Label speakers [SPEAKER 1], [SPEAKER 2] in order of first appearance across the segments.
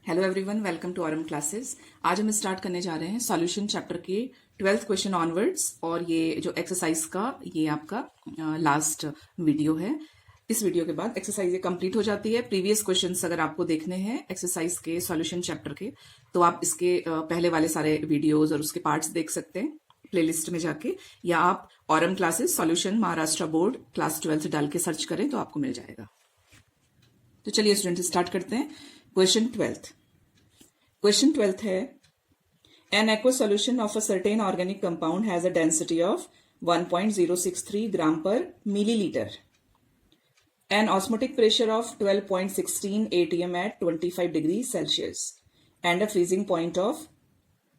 [SPEAKER 1] Hello everyone, welcome to RM classes. आज हम start करने जा रहे हैं सॉल्यूशन चैप्टर के 12th क्वेश्चन ऑनवर्ड्स। और ये जो एक्सरसाइज का ये आपका लास्ट वीडियो है। इस वीडियो के बाद एक्सरसाइज ये कंप्लीट हो जाती है। प्रीवियस क्वेश्चंस अगर आपको देखने हैं एक्सरसाइज के सॉल्यूशन चैप्टर के, तो आप इसके पहले वाले सारे वीडियोज और उसके पार्ट्स देख सकते हैं प्लेलिस्ट में जाके, या आप RM classes solution Maharashtra board class 12th डाल के सर्च करें तो आपको मिल जाएगा। तो चलिए स्टूडेंट स्टार्ट करते हैं। क्वेश्चन 12th है, an aqueous solution of a certain organic compound has a density of 1.063 gram per milliliter, an osmotic pressure of 12.16 atm at 25 degrees Celsius, and a freezing point of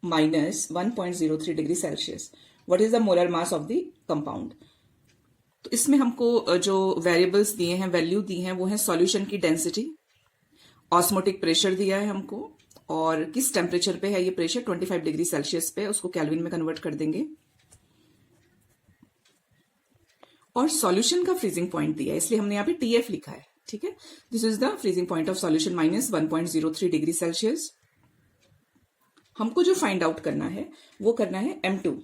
[SPEAKER 1] minus 1.03 degree Celsius. What is the molar mass of the compound? तो इसमें हमको जो variables दिए हैं, value दी हैं, वो है solution की डेंसिटी, ऑस्मोटिक प्रेशर दिया है हमको, और किस टेम्परेचर पे है ये प्रेशर, 25 डिग्री सेल्सियस पे, उसको केल्विन में कन्वर्ट कर देंगे, और सॉल्यूशन का फ्रीजिंग पॉइंट दिया है, इसलिए हमने यहाँ पे TF लिखा है। ठीक है, this is the freezing point of solution minus 1.03 degree Celsius. हमको जो फाइंड आउट करना है वो करना है M2।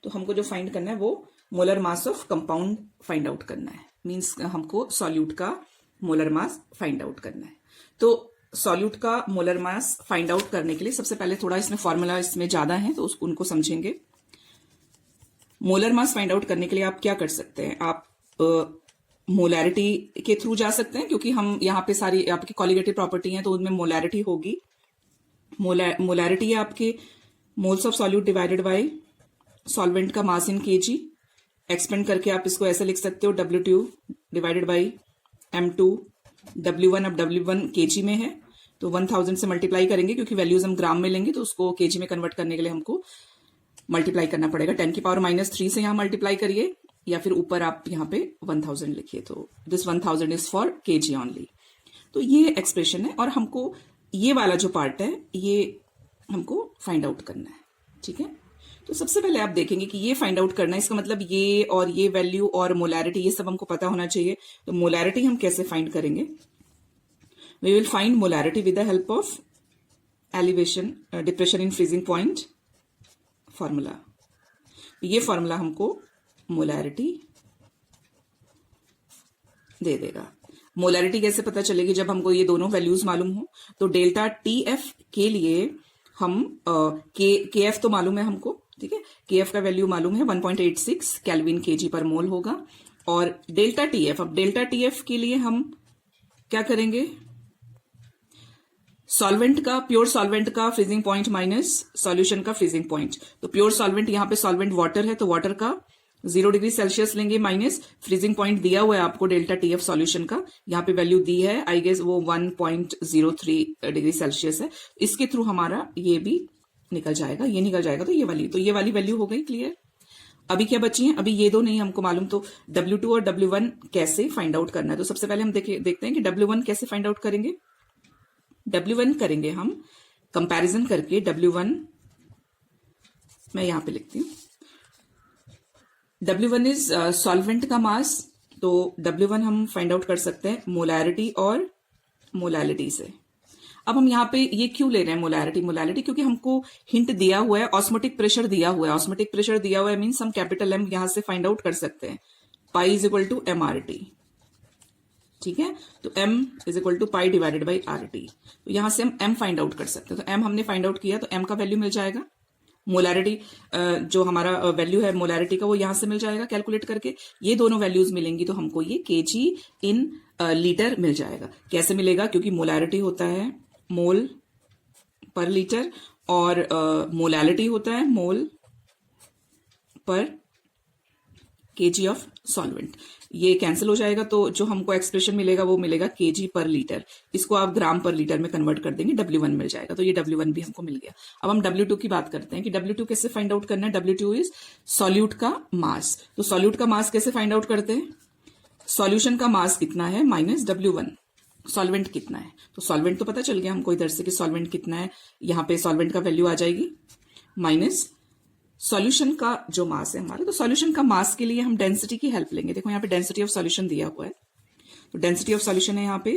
[SPEAKER 1] तो हमको जो फाइंड करना है वो molar mass of compound find out करना है, मींस हमको सॉल्यूट का मोलर मास फाइंड आउट करना है। तो सॉल्यूट का मोलर मास फाइंड आउट करने के लिए सबसे पहले थोड़ा इसमें फॉर्मूला इसमें ज्यादा है तो उसको उनको समझेंगे। मोलर मास फाइंड आउट करने के लिए आप क्या कर सकते हैं, आप मोलैरिटी के थ्रू जा सकते हैं, क्योंकि हम यहाँ पे सारी आपकी कॉलिगेटिव प्रॉपर्टी है तो उनमें मोलैरिटी होगी। मोलैरिटी है आपके moles of solute divided by solvent का मास इन केजी। एक्सपेंड करके आप इसको ऐसे लिख सकते हो, W2 divided by M2। W1 अब W1 केजी में है तो 1000 से मल्टीप्लाई करेंगे, क्योंकि वैल्यूज हम ग्राम में लेंगे तो उसको केजी में कन्वर्ट करने के लिए हमको मल्टीप्लाई करना पड़ेगा। 10 की पावर -3 से यहाँ मल्टीप्लाई करिए, या फिर ऊपर आप यहाँ पे 1000 लिखिए। तो this 1000 is for KG only. तो ये एक्सप्रेशन है, और हमको ये वाला जो पार्ट है ये हमको फाइंड आउट करना है। ठीक है, तो सबसे पहले आप देखेंगे कि ये फाइंड आउट करना है, इसका मतलब ये और ये वैल्यू और मोलैरिटी ये सब हमको पता होना चाहिए। तो मोलैरिटी हम कैसे फाइंड करेंगे, we will find molarity with the help of elevation depression in freezing point formula. ये फॉर्मूला हमको मोलैरिटी दे देगा। मोलैरिटी कैसे पता चलेगी, जब हमको ये दोनों वैल्यूज मालूम हो। तो डेल्टा TF के लिए हम KF तो मालूम है हमको, ठीक है, KF का वैल्यू मालूम है 1.86 केल्विन केजी पर मोल होगा। और डेल्टा TF, अब डेल्टा TF के लिए हम क्या करेंगे, सॉल्वेंट का, प्योर सॉल्वेंट का फ्रीजिंग पॉइंट माइनस सॉल्यूशन का फ्रीजिंग पॉइंट। तो प्योर सॉल्वेंट, यहाँ पे सॉल्वेंट वाटर है तो वाटर का 0 डिग्री सेल्सियस लेंगे, माइनस फ्रीजिंग पॉइंट दिया हुआ है आपको डेल्टा TF सॉल्यूशन का, यहाँ पे वैल्यू दी है, आई गेस वो 1.03 डिग्री सेल्सियस है। इसके थ्रू हमारा ये भी निकल जाएगा, ये निकल जाएगा। तो ये वाली वैल्यू हो गई क्लियर। अभी क्या बची है, अभी ये दो नहीं हमको मालूम, तो W2 और W1 कैसे फाइंड आउट करना है। तो सबसे पहले हम देखते हैं कि W1 कैसे फाइंड आउट करेंगे। W1 करेंगे हम कंपैरिजन करके, W1 मैं यहां पे लिखती हूं, W1 इज सॉल्वेंट का मास। तो W1 हम फाइंड आउट कर सकते हैं मोलैरिटी और मोलैलिटी से। अब हम यहाँ पे ये क्यों ले रहे हैं मोलैरिटी, क्योंकि हमको हिंट दिया हुआ है, ऑस्मोटिक प्रेशर दिया हुआ है। ऑस्मोटिक प्रेशर दिया हुआ है मीन्स हम कैपिटल M यहां से फाइंड आउट कर सकते हैं, pi is equal to MRT। ठीक है, तो M is equal to pi divided by RT। तो यहां से हम M फाइंड आउट कर सकते हैं। तो M हमने फाइंड आउट किया, तो M का वैल्यू मिल जाएगा। मोलैरिटी जो हमारा वैल्यू है मोलैरिटी का, वो यहां से मिल जाएगा कैलकुलेट करके। ये दोनों वैल्यूज मिलेंगी तो हमको ये केजी इन लीटर मिल जाएगा। कैसे मिलेगा, क्योंकि मोलैरिटी होता है मोल पर लीटर और मोलैलिटी होता है मोल पर केजी ऑफ सॉल्वेंट। ये कैंसिल हो जाएगा, तो जो हमको एक्सप्रेशन मिलेगा वो मिलेगा केजी पर लीटर। इसको आप ग्राम पर लीटर में कन्वर्ट कर देंगे, W1 मिल जाएगा। तो ये W1 भी हमको मिल गया। अब हम W2 की बात करते हैं कि W2 कैसे फाइंड आउट करना है। W2 इज सॉल्यूट का मास। तो सॉल्यूट का मास कैसे फाइंड आउट करते हैं, सॉल्यूशन का मास कितना है माइनस W1, सॉल्वेंट कितना है। तो सॉल्वेंट तो पता चल गया हमको इधर से कि सॉल्वेंट कितना है, यहाँ पे सॉल्वेंट का वैल्यू आ जाएगी, माइनस सॉल्यूशन का जो मास है हमारा। तो सॉल्यूशन का मास के लिए हम डेंसिटी की हेल्प लेंगे। देखो यहाँ पे डेंसिटी ऑफ सॉल्यूशन दिया हुआ है, तो डेंसिटी ऑफ सॉल्यूशन है यहाँ पे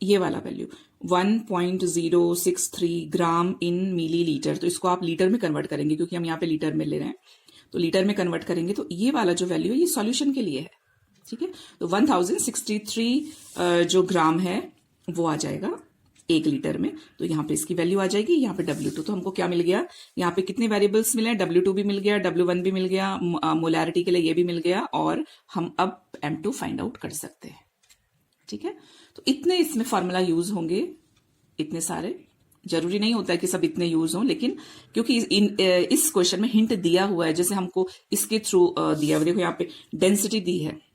[SPEAKER 1] ये वाला वैल्यू 1.063 ग्राम इन मिलीलीटर, तो इसको आप लीटर में कन्वर्ट करेंगे क्योंकि हम यहाँ पे लीटर में ले रहे हैं, तो लीटर में कन्वर्ट करेंगे तो ये वाला जो वैल्यू है ये सॉल्यूशन के लिए है, ठीक है। तो 1063 जो ग्राम है वो आ जाएगा 1 लीटर में, तो यहाँ पे इसकी वैल्यू आ जाएगी, यहाँ पे W2। तो हमको क्या मिल गया, यहाँ पे कितने वेरिएबल्स मिले हैं, W2 भी मिल गया, W1 भी मिल गया, मोलैरिटी के लिए ये भी मिल गया, और हम अब M2 फाइंड आउट कर सकते हैं, ठीक है। तो इतने इसमें फॉर्मूला यूज होंगे, इतने सारे, जरूरी नहीं होता है कि सब इतने यूज हों, लेकिन क्योंकि इस क्वेश्चन में हिंट दिया हुआ है, जैसे हमको इसके थ्रू दिया हुआ, देखो यहाँ पे डेंसिटी दी है,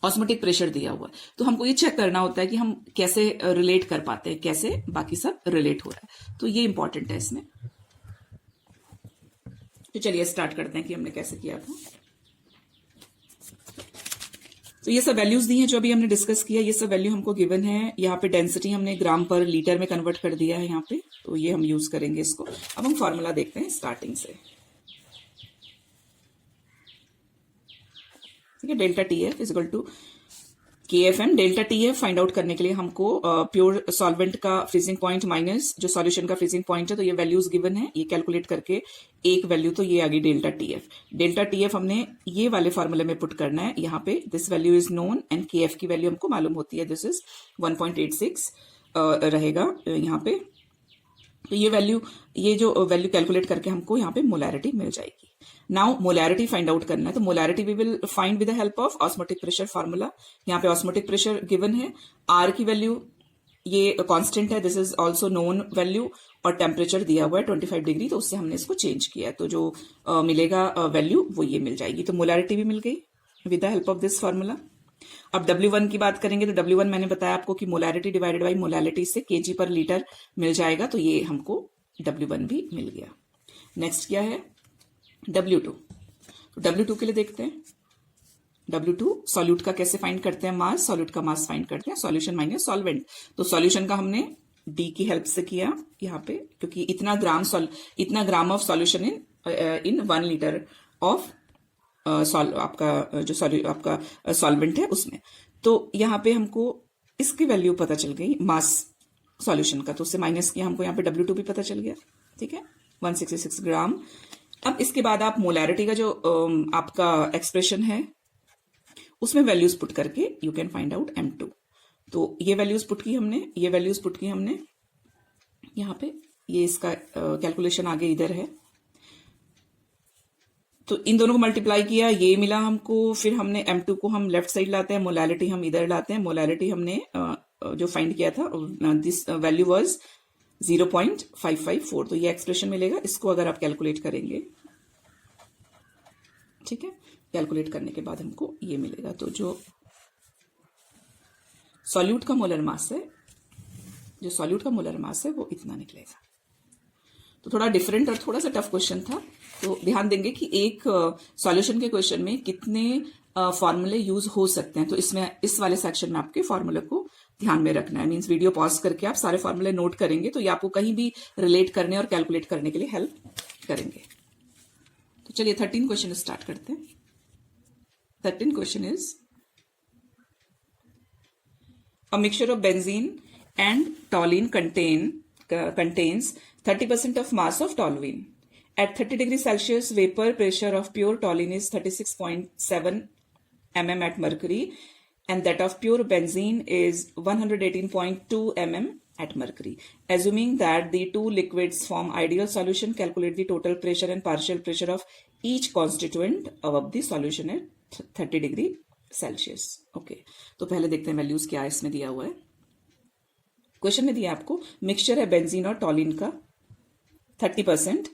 [SPEAKER 1] ऑस्मोटिक प्रेशर दिया हुआ है, तो हमको ये चेक करना होता है कि हम कैसे रिलेट कर पाते हैं, कैसे बाकी सब रिलेट हो रहा है, तो ये इंपॉर्टेंट है इसमें। तो चलिए स्टार्ट करते हैं कि हमने कैसे किया था। तो ये सब वैल्यूज दी हैं जो अभी हमने डिस्कस किया, ये सब वैल्यू हमको गिवन है। यहाँ पे डेंसिटी हमने ग्राम पर लीटर में कन्वर्ट कर दिया है यहाँ पे, तो ये हम यूज करेंगे इसको। अब हम फॉर्मूला देखते हैं स्टार्टिंग से, ठीक है। Delta TF is equal to KFM। Delta TF find out करने के लिए हमको प्योर सॉल्वेंट का फ्रीजिंग पॉइंट माइनस जो सॉल्यूशन का फ्रीजिंग पॉइंट है, तो ये वैल्यूज गिवन है, ये कैलकुलेट करके एक वैल्यू, तो ये आ गई डेल्टा TF। डेल्टा TF हमने ये वाले फॉर्मूले में पुट करना है, यहाँ पे this value is known and KF की वैल्यू हमको मालूम होती है, दिस इज 1.86 रहेगा यहाँ पे। तो ये वैल्यू, ये जो वैल्यू कैलकुलेट करके हमको यहाँ पे मोलैरिटी मिल जाएगी। नाउ मोलैरिटी फाइंड आउट करना है, तो molarity we will find with the help of osmotic pressure formula. यहाँ पे ऑस्मोटिक प्रेशर गिवन है, R की वैल्यू ये कांस्टेंट है, this is also known value, और टेम्परेचर दिया हुआ है 25 डिग्री, तो उससे हमने इसको चेंज किया, तो जो मिलेगा वैल्यू वो ये मिल जाएगी। तो मोलैरिटी भी मिल गई with the help of this formula. अब W1 की बात करेंगे, तो W1 मैंने बताया आपको कि मोलैरिटी डिवाइडेड बाई मोलैलिटी से kg पर लीटर मिल जाएगा, तो ये हमको W1 भी मिल गया। नेक्स्ट क्या है, W2। तो W2 के लिए देखते हैं, W2 सॉल्यूट का कैसे फाइंड करते हैं, मास, सॉल्यूट का मास फाइंड करते हैं, सॉल्यूशन माइनस सॉल्वेंट। तो सॉल्यूशन का हमने D की हेल्प से किया यहाँ पे, क्योंकि इतना gram of solution in 1 litre of आपका जो आपका सॉल्वेंट है उसमें। तो यहाँ पे हमको इसकी वैल्यू पता चल गई मास सॉल्यूशन का, तो उससे माइनस किया, हमको यहाँ पे W2 भी पता चल गया, ठीक है, 166 ग्राम। अब इसके बाद आप मोलैरिटी का जो आपका एक्सप्रेशन है उसमें वैल्यूज पुट करके you can find out M2। तो ये वैल्यूज पुट की हमने, ये वैल्यूज पुट की हमने यहाँ पे, ये इसका कैलकुलेशन आगे इधर है, तो इन दोनों को मल्टीप्लाई किया, ये मिला हमको, फिर हमने M2 को हम लेफ्ट साइड लाते हैं, मोलैरिटी हम इधर लाते हैं, मोलैरिटी हमने जो फाइंड किया था दिस वैल्यू वाज 0.554, तो ये एक्सप्रेशन मिलेगा, इसको अगर आप कैलकुलेट करेंगे, ठीक है, कैलकुलेट करने के बाद हमको ये मिलेगा। तो जो सॉल्यूट का मोलर मास है, जो सॉल्यूट का मोलर मास है वो इतना निकलेगा। तो थोड़ा डिफरेंट और थोड़ा सा टफ क्वेश्चन था, तो ध्यान देंगे कि एक सॉल्यूशन के क्वेश्चन में कितने फॉर्मूले यूज हो सकते हैं, तो इसमें इस वाले सेक्शन में आपके फॉर्मूले को ध्यान में रखना है। मींस वीडियो पॉज करके आप सारे फॉर्मूले नोट करेंगे, तो ये आपको कहीं भी रिलेट करने और कैलकुलेट करने के लिए हेल्प करेंगे। तो चलिए 13 क्वेश्चन स्टार्ट करते हैं। 13 question is a mixture of benzene and टॉलिन contains 30% of mass of toluene. At 30 degrees Celsius, vapor pressure of pure toluene is 36.7 mm at mercury, and that of pure benzene is 118.2 mm at mercury. Assuming that the two liquids form ideal solution, calculate the total pressure and partial pressure of each constituent of the solution at 30 degree Celsius. Okay, तो पहले देखते हैं values क्या इसमें दिया हुआ है। Question में दिया आपको मिक्सचर है बेंजीन और टॉलिन का 30%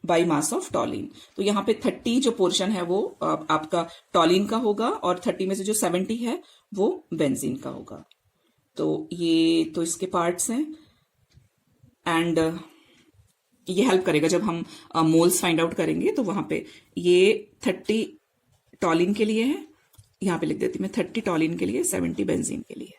[SPEAKER 1] बाई मास ऑफ टॉलिन, तो यहाँ पे 30 जो पोर्शन है वो आपका टॉलिन का होगा, और 30 में से जो 70 है वो बेंजीन का होगा। तो ये तो इसके पार्ट्स हैं, एंड ये हेल्प करेगा जब हम मोल्स फाइंड आउट करेंगे, तो वहां पे ये 30 टॉलिन के लिए है, यहाँ पे लिख देती मैं 30 टॉलिन के लिए, 70 बेंजीन के लिए।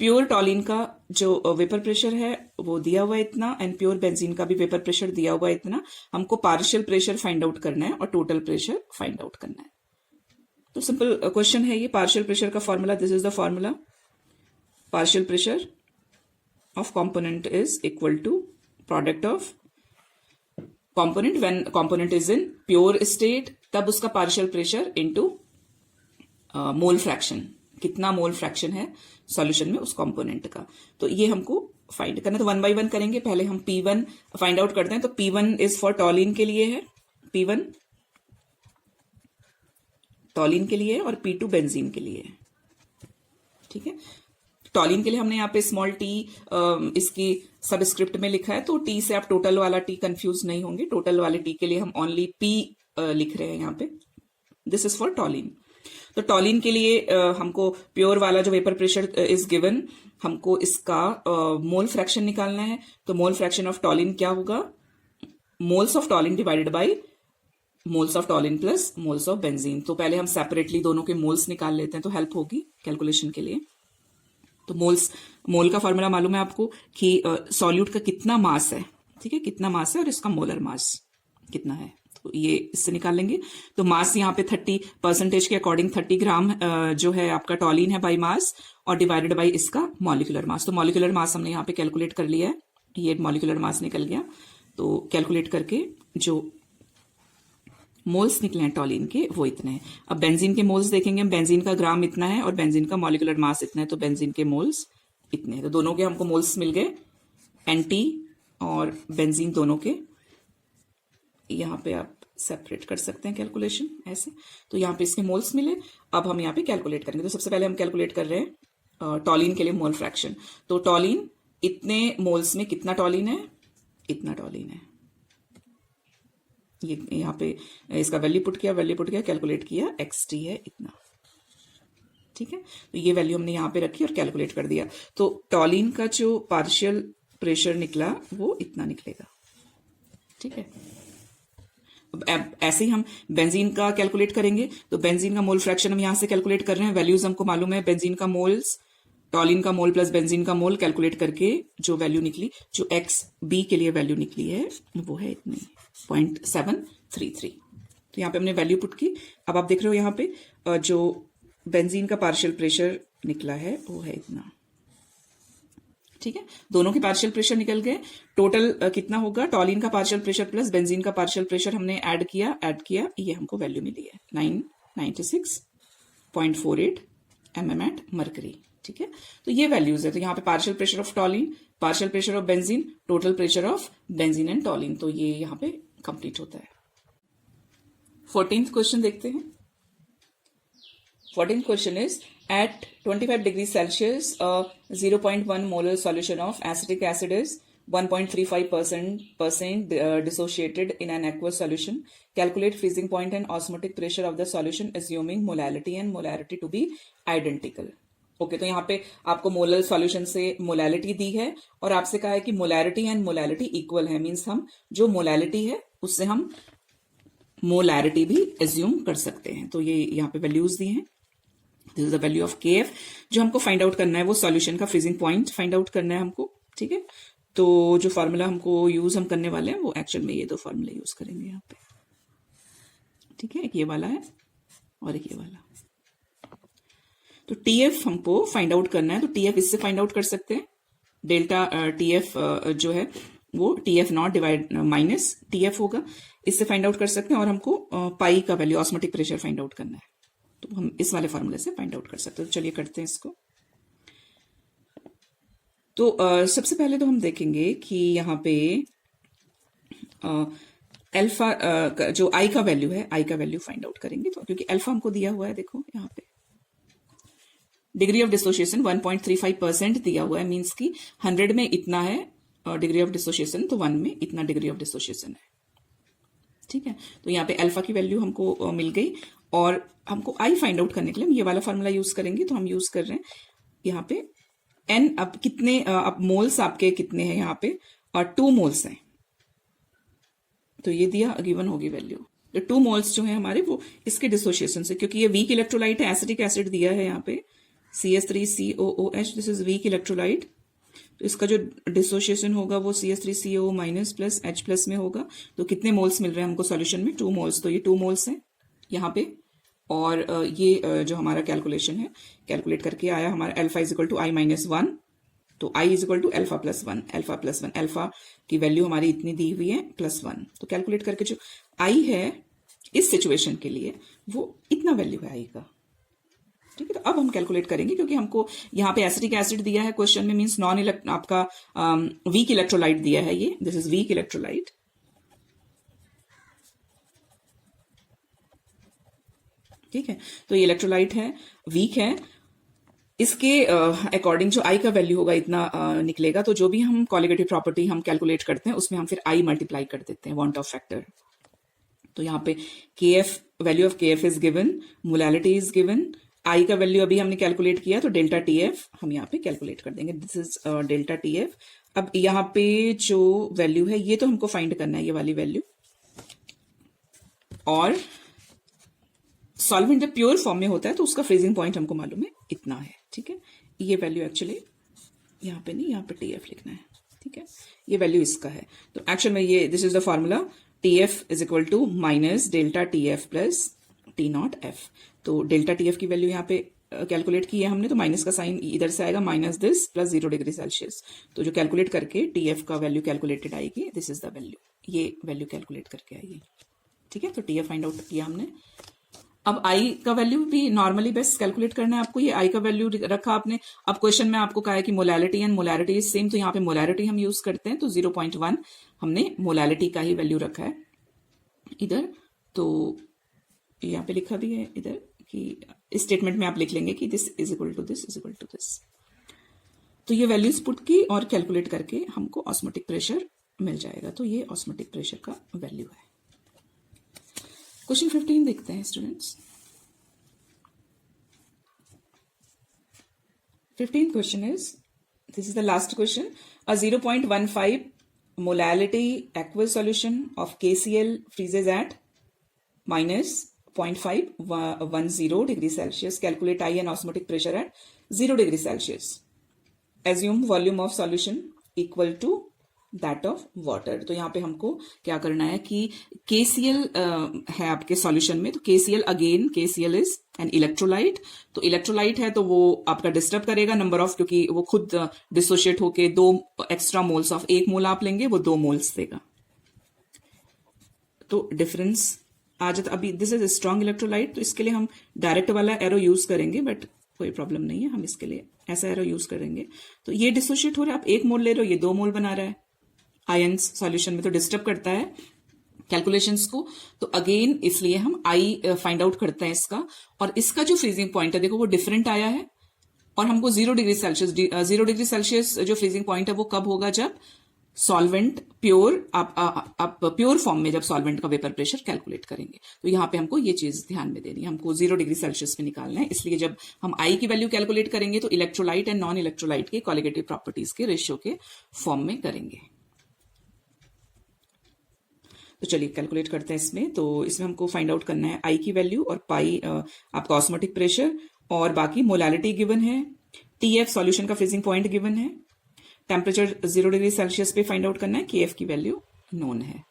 [SPEAKER 1] प्योर टॉलिन का जो वेपर प्रेशर है वो दिया हुआ है इतना, एंड प्योर बेंजीन का भी वेपर प्रेशर दिया हुआ है इतना। हमको पार्शियल प्रेशर फाइंड आउट करना है और टोटल प्रेशर फाइंड आउट करना है। तो सिंपल क्वेश्चन है ये। पार्शियल प्रेशर का formula, this is the formula, partial pressure of component is equal to product of component when component is in pure state, तब उसका partial pressure into mole fraction, कितना mole fraction है solution में उस component का। तो ये हमको फाइंड करना, तो 1 by 1 करेंगे। पहले हम P1 फाइंड आउट करते हैं। तो P1 इज फॉर टॉलिन के लिए है, P1 टॉलिन के लिए और P2 बेंजीन के लिए। ठीक है, टॉलिन के लिए हमने यहाँ पे स्मॉल टी इसकी सबस्क्रिप्ट में लिखा है, तो टी से आप टोटल वाला टी कंफ्यूज नहीं होंगे। टोटल वाले टी के लिए हम ओनली पी लिख रहे हैं यहाँ पे। This is for टॉलिन। तो टॉलिन के लिए हमको प्योर वाला जो वेपर प्रेशर इज गिवन, हमको इसका मोल फ्रैक्शन निकालना है। तो मोल फ्रैक्शन ऑफ टॉलिन क्या होगा, moles of टॉलिन divided by moles of टॉलिन plus moles of benzene. तो पहले हम सेपरेटली दोनों के मोल्स निकाल लेते हैं, तो हेल्प होगी कैलकुलेशन के लिए। तो मोल का फॉर्मूला मालूम है आपको कि सॉल्यूट का कितना मास है, ठीक है, कितना मास है और इसका मोलर मास कितना है, तो ये इससे निकाल लेंगे। तो मास यहाँ पे 30% के अकॉर्डिंग 30 ग्राम जो है आपका टॉलिन है बाई मास, और डिवाइडेड बाई इसका मॉलिक्यूलर मास। तो मॉलिक्यूलर मास हमने यहाँ पे कैलकुलेट कर लिया है, ये मॉलिक्यूलर मास निकल गया। तो कैलकुलेट करके जो मोल्स निकले हैं टॉलिन के वो इतने हैं। अब बेंजीन के मोल्स देखेंगे, बेंजीन का ग्राम इतना है और बेंजीन का मॉलिक्यूलर मास इतना है, तो बेंजीन के मोल्स इतने हैं। तो दोनों के हमको मोल्स मिल गए, एंटी और बेंजीन दोनों के। यहाँ पे आप सेपरेट कर सकते हैं कैलकुलेशन ऐसे। तो यहाँ पे इसके मोल्स मिले। अब हम यहाँ पे कैलकुलेट करेंगे। तो सबसे पहले हम कैलकुलेट कर रहे हैं टॉलिन के लिए मोल फ्रैक्शन। तो टॉलिन इतने मोल्स में कितना टॉलिन है, इतना टॉलिन है। ये यहाँ पे इसका वैल्यू पुट किया, कैलकुलेट किया, XT है इतना। ठीक है, तो ये वैल्यू हमने यहाँ पे रखी और कैलकुलेट कर दिया। तो टॉलिन का जो पार्शियल प्रेशर निकला वो इतना निकलेगा। ठीक है, अब ऐसे ही हम बेंजीन का कैलकुलेट करेंगे। तो बेंजीन का मोल फ्रैक्शन हम यहाँ से कैलकुलेट कर रहे हैं। वैल्यूज हमको मालूम है, बेंजीन का मोल्स, टॉलिन का मोल प्लस बेंजीन का मोल, कैलकुलेट करके जो वैल्यू निकली, जो XB के लिए वैल्यू निकली है वो है इतनी 0.733। तो यहाँ पे हमने वैल्यू पुट की। अब आप देख रहे हो यहाँ पे जो बेंजीन का पार्शियल प्रेशर निकला है वो है इतना। ठीक है, दोनों के पार्शियल प्रेशर निकल गए। टोटल कितना होगा, टॉलिन का पार्शियल प्रेशर प्लस बेंजीन का पार्शियल प्रेशर हमने ऐड किया, ये हमको वैल्यू मिली है 996.48 mm एट मरकरी। ठीक है, तो ये वैल्यूज है। तो यहाँ पे partial pressure of टॉलिन, partial pressure of benzene, total pressure of benzene and टॉलिन। तो ये यहाँ पे कंप्लीट होता है। 14th क्वेश्चन देखते हैं। 14th question is at 25 degrees Celsius, 0.1 molar solution of acetic acid is 1.35% dissociated in an aqueous solution. Calculate freezing point and osmotic pressure of the solution assuming molality and molarity to be identical. Okay, तो यहाँ पे आपको molar solution से molality दी है और आपसे कहा है कि मोलैरिटी एंड मोलैलिटी इक्वल है। मीन्स हम जो मोलैलिटी है उससे हम मोलैरिटी भी एज्यूम कर सकते हैं। तो ये यहाँ पे वैल्यूज दी हैं। This is the value of KF। जो हमको फाइंड आउट करना है वो सॉल्यूशन का फ्रीजिंग पॉइंट फाइंड आउट करना है हमको। ठीक है, तो जो फार्मूला हमको यूज हम करने वाले हैं वो एक्चुअल में ये दो फार्मूला यूज करेंगे यहाँ पे। ठीक है, एक ये वाला है और एक ये वाला। तो TF हमको फाइंड आउट करना है। तो TF इससे फाइंड आउट कर सकते हैं। डेल्टा TF जो है वो TF not divide minus TF होगा, इससे फाइंड आउट कर सकते हैं। और हमको पाई का value, osmotic pressure find out करना है, तो हम इस वाले फॉर्मूले से फाइंड आउट कर सकते हैं। तो चलिए करते हैं इसको। तो सबसे पहले तो हम देखेंगे कि यहाँ पे अल्फा जो I का वैल्यू है, I का वैल्यू फाइंड आउट करेंगे। तो क्योंकि अल्फा हमको दिया हुआ है, देखो यहाँ पे डिग्री ऑफ डिसोसिएशन 1.35% दिया हुआ है। मीन्स कि 100 में इतना है डिग्री ऑफ डिसोसिएशन, तो 1 में इतना डिग्री ऑफ डिसोसिएशन है। ठीक है, तो यहाँ पे अल्फा की वैल्यू हमको मिल गई और हमको I फाइंड आउट करने के लिए हम ये वाला फॉर्मूला यूज करेंगे। तो हम यूज कर रहे हैं यहाँ पे N। अब कितने अब मोल्स आपके कितने हैं यहाँ पे, और 2 मोल्स हैं। तो ये दिया, गिवन होगी वैल्यू। तो 2 मोल्स जो है हमारे वो इसके डिसोसिएशन से, क्योंकि ये वीक इलेक्ट्रोलाइट है, एसिटिक एसिड दिया है यहाँ पे CH3COOH, this is weak electrolyte. तो इसका जो डिसोसिएशन होगा वो CH3COO minus plus H plus में होगा। तो कितने मोल्स मिल रहे हैं हमको सॉल्यूशन में, 2 मोल्स। तो ये 2 मोल्स हैं यहाँ पे और ये जो हमारा कैलकुलेशन है, कैलकुलेट करके आया हमारा alpha is equal to I minus one, तो I is equal to alpha plus one, alpha plus one, alpha की वैल्यू हमारी इतनी दी हुई है प्लस वन, तो कैलकुलेट करके जो आई है इस सिचुएशन के लिए वो इतना वैल्यू है आई का। ठीक है, तो अब हम कैलकुलेट करेंगे क्योंकि हमको यहाँ पे एसिटिक एसिड दिया है क्वेश्चन में, मींस नॉन आपका वीक इलेक्ट्रोलाइट दिया है, ये दिस इज वीक इलेक्ट्रोलाइट। ठीक है, तो ये इलेक्ट्रोलाइट है, वीक है, इसके अकॉर्डिंग जो आई का वैल्यू होगा इतना निकलेगा। तो जो भी हम कॉलिगेटिव प्रॉपर्टी हम कैलकुलेट करते हैं उसमें हम फिर आई मल्टीप्लाई कर देते हैं, वांट ऑफ फैक्टर। तो यहाँ पे K F, value of K F is given, molality is given, I का वैल्यू अभी हमने कैलकुलेट किया तो डेल्टा टी एफ हम यहाँ पे कैलकुलेट कर देंगे, this is delta T F. अब यहाँ पे जो वैल्यू है ये तो हमको फाइंड करना है, ये वाली वैल्यू, और सॉल्वेंट जब प्योर फॉर्म में होता है तो उसका फ्रीजिंग पॉइंट हमको मालूम है इतना है। ठीक है, ये वैल्यू एक्चुअली यहाँ पे नहीं, यहाँ पे टी एफ लिखना है। ठीक है, ये वैल्यू इसका है, तो एक्चुअल में ये this is the formula, T F is equal to minus delta T F plus T not F. तो डेल्टा टी एफ की वैल्यू यहाँ पे कैलकुलेट की है हमने, तो माइनस का साइन इधर से आएगा, minus this plus 0 degree Celsius. तो जो कैलकुलेट करके टी एफ का वैल्यू कैलकुलेटेड आएगी, दिस इज द वैल्यू, ये वैल्यू कैलकुलेट करके आएगी। ठीक है, तो टी एफ फाइंड आउट किया हमने। अब आई का वैल्यू भी नॉर्मली बेस्ट कैलकुलेट करना है आपको, ये आई का वैल्यू रखा आपने। अब क्वेश्चन में आपको कहा है कि molality and molality is same, तो यहाँ पे मोलालिटी हम यूज करते हैं, तो 0.1 हमने मोलालिटी का ही वैल्यू रखा है इधर। तो यहाँ पे लिखा भी है इधर कि इस स्टेटमेंट में आप लिख लेंगे कि this is equal to this is equal to this. तो ये वैल्यूज पुट की और कैलकुलेट करके हमको ऑस्मोटिक प्रेशर मिल जाएगा, तो ये ऑस्मोटिक प्रेशर का वैल्यू है। क्वेश्चन 15 देखते हैं students. 15th question is, this is the last question, a 0.15 molality aqueous solution of KCl freezes at minus 0.510 degree Celsius. Calculate I and osmotic pressure at 0 degree Celsius. Assume volume of solution equal to that of water. तो यहाँ पे हमको क्या करना है कि KCl है आपके सॉल्यूशन में, तो KCl again, KCl is an electrolyte. तो इलेक्ट्रोलाइट है तो वो आपका डिस्टर्ब करेगा नंबर ऑफ, क्योंकि वो खुद डिसोशिएट होके 2 एक्स्ट्रा मोल्स ऑफ 1 मोल आप लेंगे वो 2 मोल्स देगा, तो डिफरेंस आ जाता। अभी दिस इज स्ट्रॉन्ग इलेक्ट्रोलाइट, तो इसके लिए हम डायरेक्ट वाला एरो यूज करेंगे, बट कोई प्रॉब्लम नहीं है, हम इसके लिए ऐसा एरो यूज करेंगे। तो ये डिसोशिएट हो रहा है, आप 1 मोल ले रहे हो, ये 2 मोल बना रहा है आयंस सॉल्यूशन में, तो डिस्टर्ब करता है कैलकुलेशंस को। तो अगेन इसलिए हम आई फाइंड आउट करते हैं इसका, और इसका जो फ्रीजिंग पॉइंट है देखो वो डिफरेंट आया है, और हमको 0 डिग्री सेल्सियस, 0 डिग्री सेल्सियस जो फ्रीजिंग पॉइंट है वो कब होगा, जब सॉल्वेंट प्योर, आप प्योर फॉर्म में जब सॉल्वेंट का वेपर प्रेशर कैलकुलेट करेंगे। तो यहाँ पे हमको ये चीज ध्यान में देनी है, हमको 0 डिग्री सेल्सियस में निकालना है। इसलिए जब हम आई की वैल्यू कैलकुलेट करेंगे तो इलेक्ट्रोलाइट एंड नॉन इलेक्ट्रोलाइट के कॉलिगेटिव प्रॉपर्टीज के रेशियो के फॉर्म में करेंगे। तो चलिए कैलकुलेट करते हैं इसमें। तो इसमें हमको फाइंड आउट करना है आई की वैल्यू और पाई आपका ऑस्मोटिक प्रेशर, और बाकी मोलालिटी गिवन है, टीएफ सॉल्यूशन का फ्रीजिंग पॉइंट गिवन है, टेम्परेचर 0 डिग्री सेल्सियस पे फाइंड आउट करना है, केएफ की वैल्यू नोन है।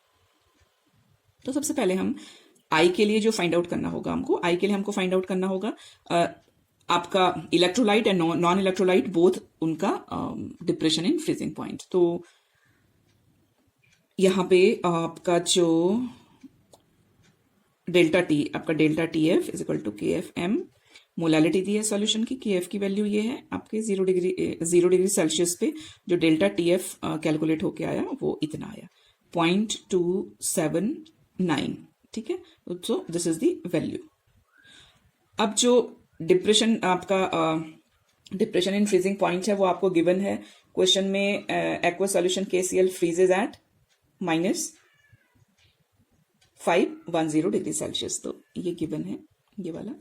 [SPEAKER 1] तो सबसे पहले हम आई के लिए जो फाइंड आउट करना होगा हमको, आई के लिए हमको फाइंड आउट करना होगा आपका electrolyte and non electrolyte both उनका डिप्रेशन इन फ्रीजिंग पॉइंट। तो यहाँ पे आपका जो डेल्टा टी, आपका delta T F is equal to K F M, molality दी है सॉल्यूशन की, के एफ की वैल्यू ये है आपके 0 डिग्री सेल्सियस पे जो डेल्टा टी एफ कैलकुलेट होके आया वो इतना आया 0.279। ठीक है, so this is the value. अब जो डिप्रेशन आपका डिप्रेशन इन फ्रीजिंग पॉइंट है वो आपको गिवन है क्वेश्चन में, aqueous solution KCl freezes at -510 degree Celsius, तो ये गिवन है ये वाला।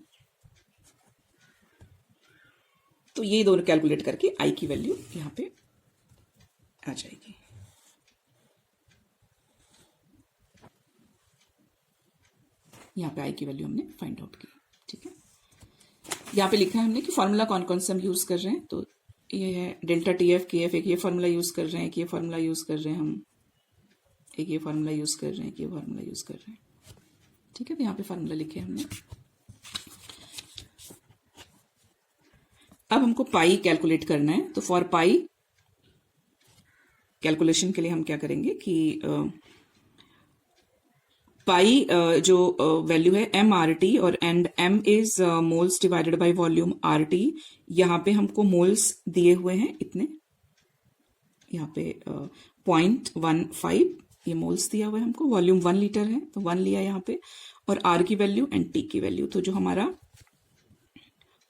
[SPEAKER 1] तो ये दोनों कैलकुलेट करके आई की वैल्यू यहां पे आ जाएगी। यहां पे आई की वैल्यू हमने फाइंड आउट की। ठीक है, यहां पे लिखा है हमने कि फॉर्मूला कौन कौन से हम यूज कर रहे हैं। तो ये है डेल्टा टी एफ के एफ, एक ये फॉर्मूला यूज कर रहे हैं, एक ये फॉर्मूला यूज कर रहे हैं हम, एक ये फार्मूला यूज कर रहे हैं, एक ये फार्मूला यूज कर रहे हैं। ठीक है, तो यहाँ पे फार्मूला लिखे हमने, अब हमको पाई कैलकुलेट करना है, तो फॉर पाई कैलकुलेशन के लिए हम क्या करेंगे कि पाई जो वैल्यू है MRT और and M is moles divided by volume RT। यहाँ पे हमको मोल्स दिए हुए हैं इतने, यहाँ पे 0.15 ये मोल्स दिया हुआ है हमको, वॉल्यूम 1 लीटर है तो 1 लिया यहाँ पे, और R की वैल्यू एंड T की वैल्यू, तो जो हमारा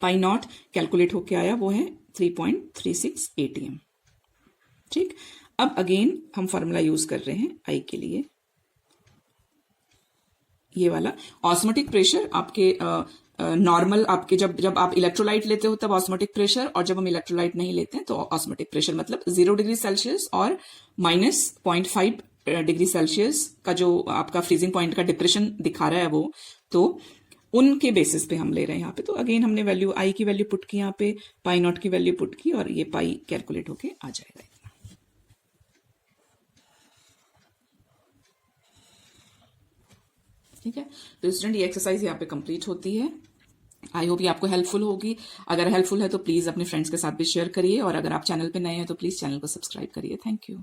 [SPEAKER 1] पाई नॉट कैलकुलेट होके आया वो है 3.36 ATM। ठीक, अब अगेन हम फॉर्मूला यूज कर रहे हैं आई के लिए, ये वाला ऑस्मोटिक प्रेशर आपके नॉर्मल आपके जब आप इलेक्ट्रोलाइट लेते हो तब ऑस्मोटिक प्रेशर, और जब हम इलेक्ट्रोलाइट नहीं लेते हैं तो ऑस्मोटिक प्रेशर मतलब 0 डिग्री सेल्सियस और -0.5 डिग्री सेल्सियस का जो आपका फ्रीजिंग पॉइंट का डिप्रेशन दिखा रहा है वो, तो उनके बेसिस पे हम ले रहे हैं यहाँ पे। तो अगेन हमने वैल्यू आई की वैल्यू पुट की यहाँ पे, पाई नॉट की वैल्यू पुट की, और ये पाई कैलकुलेट होके आ जाएगा इतना। ठीक है, तो स्टूडेंट ये एक्सरसाइज यहाँ पे कंप्लीट होती है। आई होप ये आपको हेल्पफुल होगी। अगर हेल्पफुल है तो प्लीज अपने फ्रेंड्स के साथ भी शेयर करिए, और अगर आप चैनल पे नए हैं तो प्लीज चैनल को सब्सक्राइब करिए। Thank you.